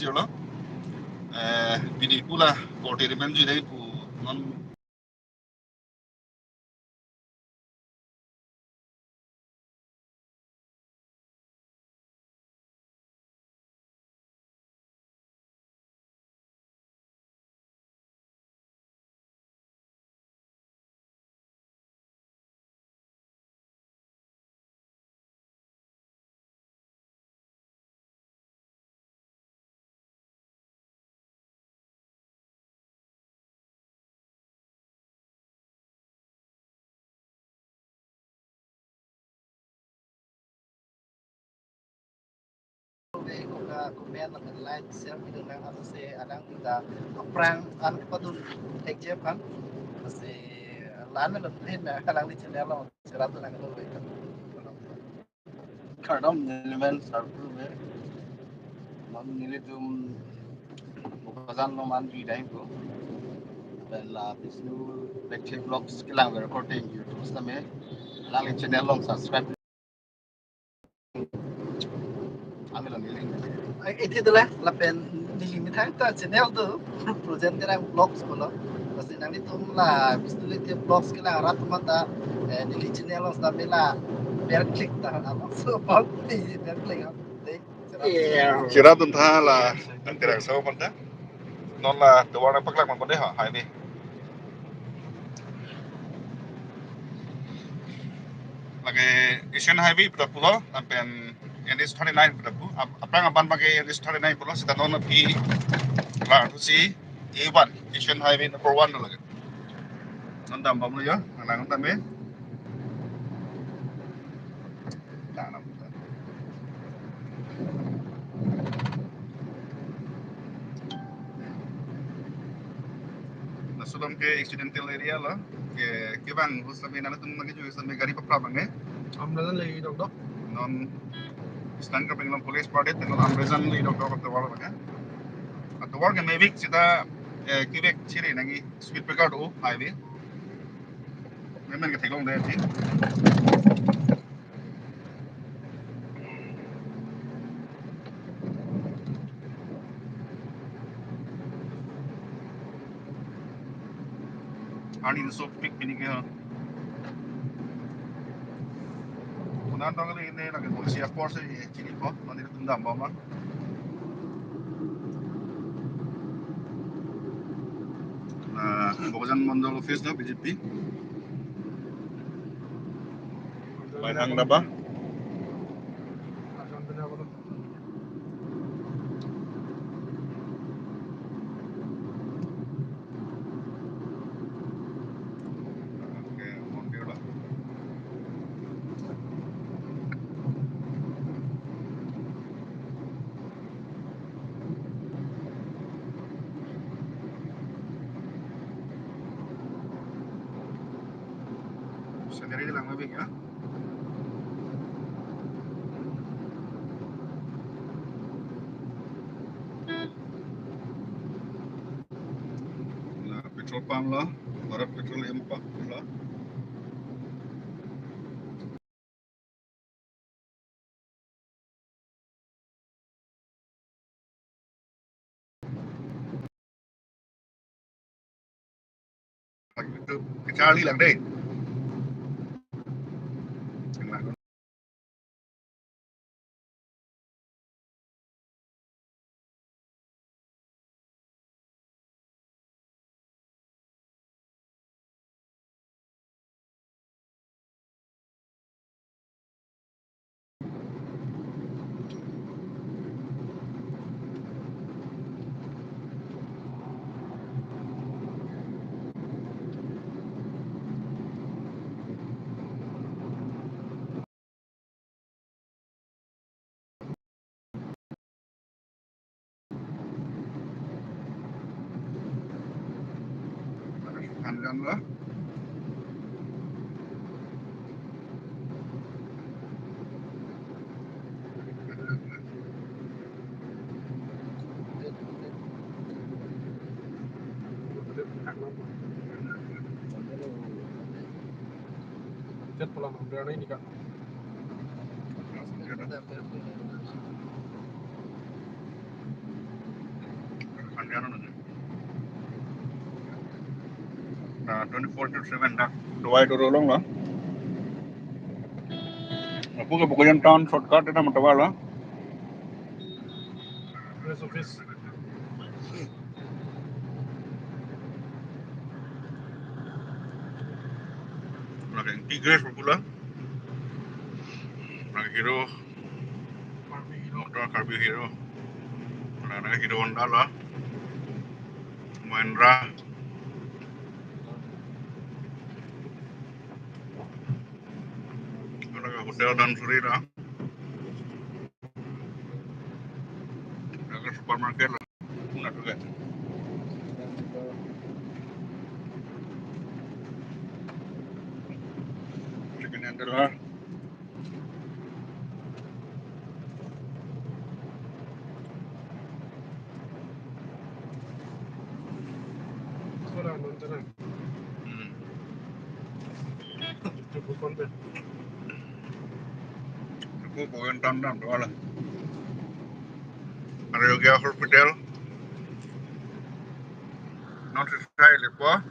manager lo. Bini pula koordinator manager dari pu non comment and like share video lang ano si alang kita prank an padun take kan kasi lan na din na alang ni channel lo sira to lang lo Kardam element sarpu me non nile tum bukazan no man di time ko dan la Bishnu Lekthe vlogs kilang recording YouTube sa me lang ni channel long subscribe ambil ngiling itu tu lah lapen nilimitang ta channel tu present kira vlogs ko lo kasi nang itu lah Bishnu Lekthe vlogs kila rat mata nili channel lo sa mela ber click ta ano so pag ber click kira tun tha la antara so pun ta non la tu orang paklak man pun deh hai ni. Lagi Asian Highway pada pulau sampai NS 39 pada pulau. Apa yang abang pakai NS 39 pulau kita non pi lah tu si A1 Asian Highway number 1 tu lagi. Non tambah mulu ya, alang tambah. Tak nak. Sebelum ke accidental area lah, ke bang, hus sampai nana tu lagi juga sampai gari papra bang amran lagi dok non stand ka pengen police party dan non amrezan li dok dok tu wala bang. Atau warga maybe kita kibek ciri lagi speed breaker tu highway. Memang kita tolong dia sih. Ani so pick bini ke. Kemudian dong ini lagi polisi force ciri ko, nanti itu tundam bawa. Lahorijan mandal office na BJP. Bainang daba. Sendiri lang mabig ya. Nah, petrol pump lah, barat petrol M4 lah. Itu kecali lang deh. Hanjanglangso. Chat pulang berani ini kak. Nah, 24/7 dah. Dua itu rolong lah. Aku ke bukuan town shortcut itu nama tawar lah. Office. Lagi yang tiga pula. Lagi hero, motor Carbi hero. Lagi hero Honda lah. Mahindra. Lagi hotel dan suri lah. Lagi supermarket lah. Enggak juga. Second hand lah. Nonton. Cukup konten. Aku bukuan town dah tawar lah. Ada juga hospital. Not saya lepas.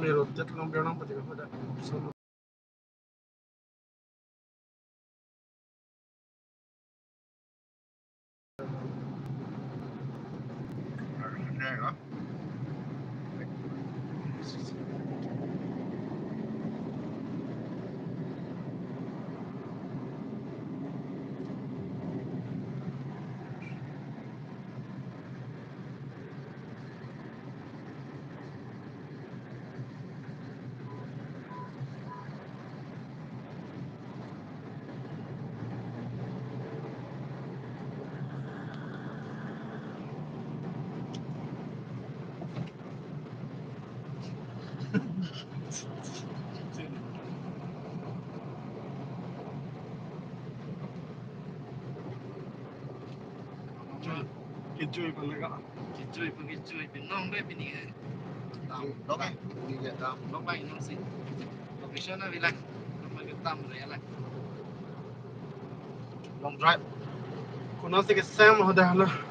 Pero jet lang biar nang pati ko da. Ini lah. Kicuy pa laga. Kicuy, pinong be pini. Dok eh, ini dia dok. Dok baik nong sih. Location na bilang. Dok magtam re ala. Long drive. Kuna sige Sam hoda hala.